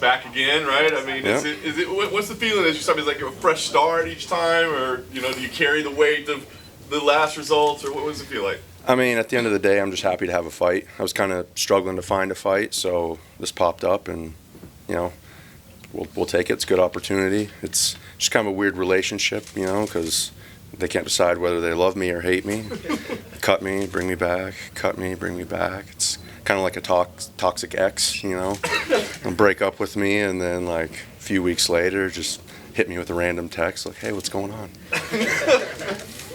Back again, right? I mean, Yeah. what's the feeling as you start? Is it like a fresh start each time, or do you carry the weight of the last results, or what does it feel like? I mean, at the end of the day, I'm just happy to have a fight. I was kind of struggling to find a fight, so this popped up, and you know, we'll take it. It's a good opportunity. It's just kind of a weird relationship, because they can't decide whether they love me or hate me. Cut me, bring me back. Cut me, bring me back. It's kind of like a toxic ex, and break up with me, and then like a few weeks later, just hit me with a random text like, "Hey, what's going on?"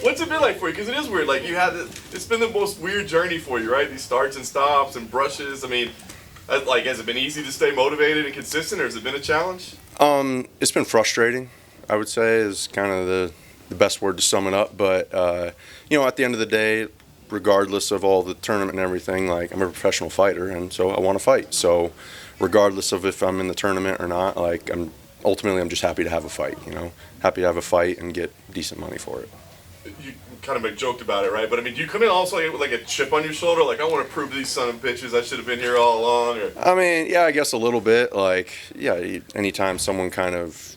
What's it been like for you? Because it is weird. Like it's been the most weird journey for you, right? These starts and stops and brushes. I mean, has it been easy to stay motivated and consistent, or has it been a challenge? It's been frustrating, I would say, is kind of the best word to sum it up. But at the end of the day, regardless of all the tournament and everything, like I'm a professional fighter, and so I want to fight. So regardless of if I'm in the tournament or not, like I'm just happy to have a fight. Happy to have a fight and get decent money for it. You kind of joked about it, right? But I mean, do you come in also with like a chip on your shoulder, like I want to prove to these son of bitches I should have been here all along? Or? I mean, yeah, I guess a little bit. Like, yeah, anytime someone kind of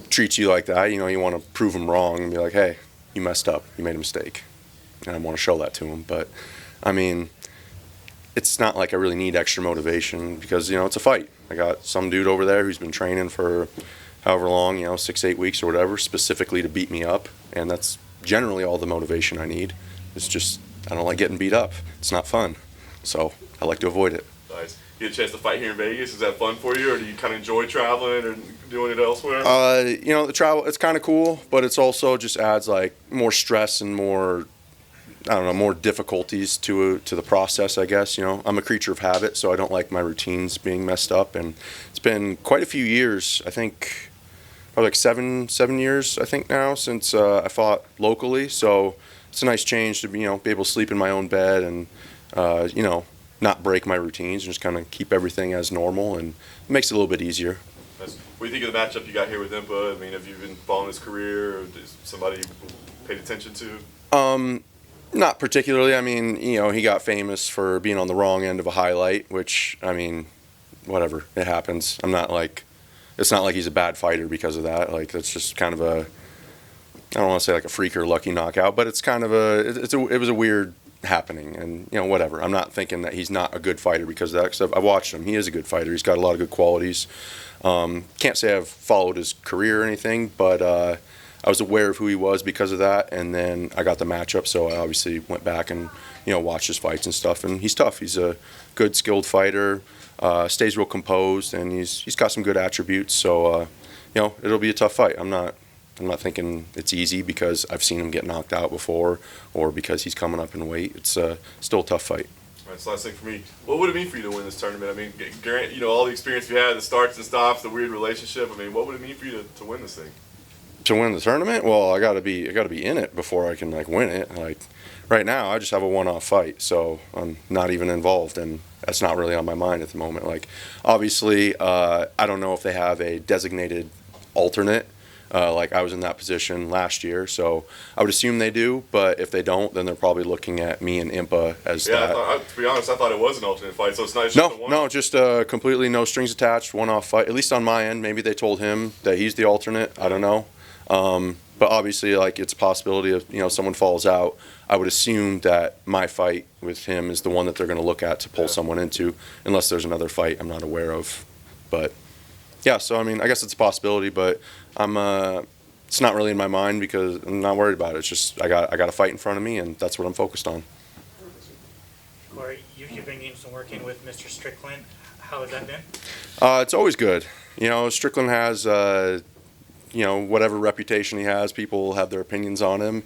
treats you like that, you want to prove them wrong and be like, hey, you messed up, you made a mistake, and I want to show that to them. But I mean, it's not like I really need extra motivation because it's a fight. I got some dude over there who's been training for however long, 6-8 weeks or whatever, specifically to beat me up, and that's generally all the motivation I need. It's just I don't like getting beat up. It's not fun, so I like to avoid it. Nice. You get a chance to fight here in Vegas. Is that fun for you, or do you kind of enjoy traveling or doing it elsewhere? The travel, it's kind of cool, but it's also just adds like more stress and more, I don't know, more difficulties to the process, I guess. I'm a creature of habit, so I don't like my routines being messed up, and it's been quite a few years, I think, probably like seven years, I think now, since I fought locally, so it's a nice change to be able to sleep in my own bed and, not break my routines and just kind of keep everything as normal, and it makes it a little bit easier. What do you think of the matchup you got here with Impa? I mean, have you been following his career, or is somebody you paid attention to? Not particularly. I mean, he got famous for being on the wrong end of a highlight, which, I mean, whatever, it happens. It's not like he's a bad fighter because of that. Like, that's just kind of I don't want to say like a freak or lucky knockout, but it's kind of it was a weird happening, and whatever. I'm not thinking that he's not a good fighter because of that, because I watched him. He is a good fighter. He's got a lot of good qualities. Can't say I've followed his career or anything, but I was aware of who he was because of that, and then I got the matchup, so I obviously went back and watched his fights and stuff, and he's tough. He's a good, skilled fighter, stays real composed, and he's got some good attributes, so it'll be a tough fight. I'm not thinking it's easy because I've seen him get knocked out before, or because he's coming up in weight. It's still a tough fight. All right, so last thing for me, what would it mean for you to win this tournament? I mean, all the experience you had, the starts and stops, the weird relationship. I mean, what would it mean for you to win this thing? To win the tournament, well, I gotta be in it before I can win it. Like right now, I just have a one-off fight, so I'm not even involved, and that's not really on my mind at the moment. Like, obviously, I don't know if they have a designated alternate. Like I was in that position last year, so I would assume they do. But if they don't, then they're probably looking at me and Impa as that. Yeah, to be honest, I thought it was an alternate fight, so it's nice. No, just completely no strings attached, one-off fight. At least on my end, maybe they told him that he's the alternate. I don't know. But obviously, like, it's a possibility of someone falls out. I would assume that my fight with him is the one that they're going to look at to pull someone into, unless there's another fight I'm not aware of. But yeah, so I mean, I guess it's a possibility, but it's not really in my mind because I'm not worried about it. It's just I got a fight in front of me, and that's what I'm focused on. Cory, you've been getting some work in with Mr. Strickland. How has that been? It's always good. Strickland has whatever reputation he has, people have their opinions on him,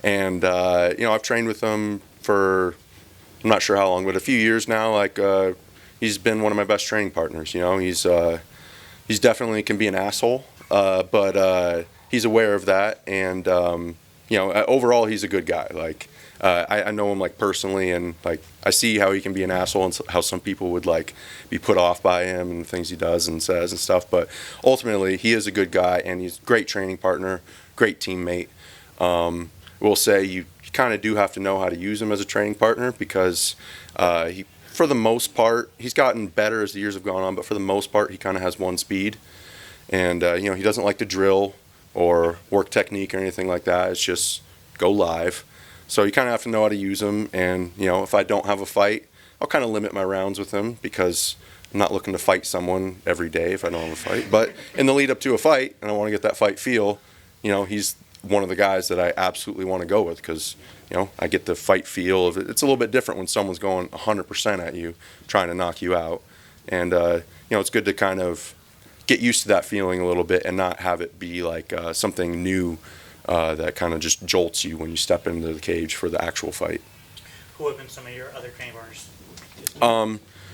and I've trained with him for I'm not sure how long, but a few years now. Like, he's been one of my best training partners. He's definitely can be an asshole, but he's aware of that, and overall he's a good guy. Like, I know him like personally, and like I see how he can be an asshole and how some people would like be put off by him and the things he does and says and stuff. But ultimately, he is a good guy, and he's a great training partner, great teammate. We'll say you kind of do have to know how to use him as a training partner because for the most part, he's gotten better as the years have gone on, but for the most part, he kind of has one speed. And, he doesn't like to drill or work technique or anything like that. It's just go live. So you kind of have to know how to use him. And, if I don't have a fight, I'll kind of limit my rounds with him because I'm not looking to fight someone every day if I don't have a fight. But in the lead up to a fight, and I want to get that fight feel, he's one of the guys that I absolutely want to go with because, I get the fight feel of it. It's a little bit different when someone's going 100% at you, trying to knock you out. And, it's good to kind of get used to that feeling a little bit and not have it be like something new that kind of just jolts you when you step into the cage for the actual fight. Who have been some of your other training partners?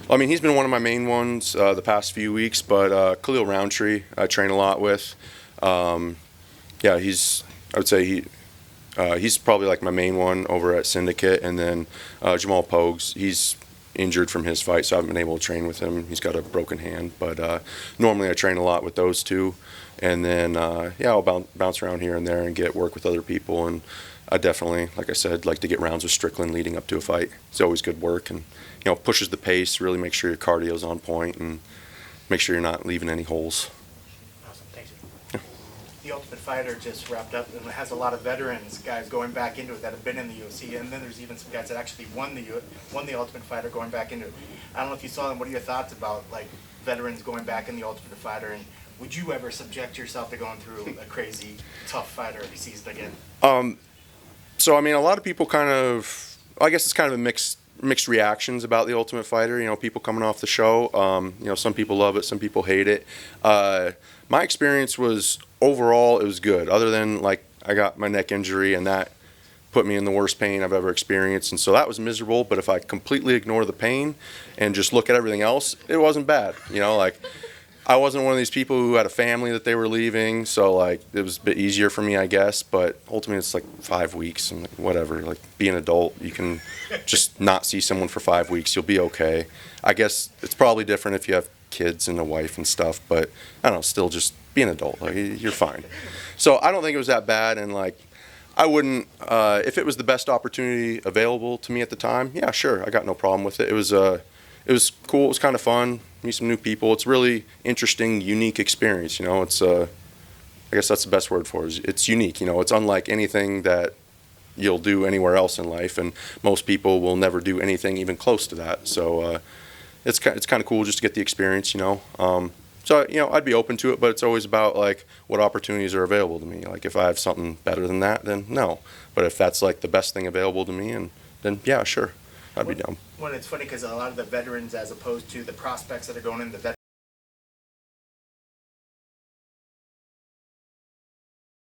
He's been one of my main ones the past few weeks, but Khalil Roundtree I train a lot with. I would say he's probably like my main one over at Syndicate, and then Jamal Pogues, he's injured from his fight, so I haven't been able to train with him. He's got a broken hand, but normally I train a lot with those two, and then I'll bounce around here and there and get work with other people, and I definitely, like I said, like to get rounds with Strickland leading up to a fight. It's always good work, and pushes the pace, really make sure your cardio's on point, and make sure you're not leaving any holes. Awesome, thank you. The Ultimate Fighter just wrapped up and it has a lot of veterans, guys going back into it that have been in the UFC, and then there's even some guys that actually won the Ultimate Fighter going back into it. I don't know if you saw them. What are your thoughts about like veterans going back in the Ultimate Fighter, and would you ever subject yourself to going through a crazy tough fighter season again? So a lot of people I guess it's kind of a mixed reactions about the Ultimate Fighter. People coming off the show. Some people love it, some people hate it. My experience was overall it was good. Other than like I got my neck injury and that put me in the worst pain I've ever experienced, and so that was miserable. But if I completely ignore the pain and just look at everything else, it wasn't bad. I wasn't one of these people who had a family that they were leaving, so like it was a bit easier for me, I guess. But ultimately, it's like 5 weeks and like, whatever. Like be an adult, you can just not see someone for 5 weeks. You'll be okay. I guess it's probably different if you have kids and a wife and stuff. But I don't know, still just be an adult. Like you're fine. So I don't think it was that bad, and like I wouldn't if it was the best opportunity available to me at the time. Yeah, sure, I got no problem with it. It was cool. It was kind of fun. Meet some new people. It's really interesting, unique experience. It's I guess that's the best word for it. It's unique. It's unlike anything that you'll do anywhere else in life, and most people will never do anything even close to that. So it's kind of cool just to get the experience. So I'd be open to it, but it's always about like what opportunities are available to me. Like if I have something better than that, then no. But if that's like the best thing available to me, and then yeah, sure. I'd be down. Well, it's funny because a lot of the veterans, as opposed to the prospects that are going in, the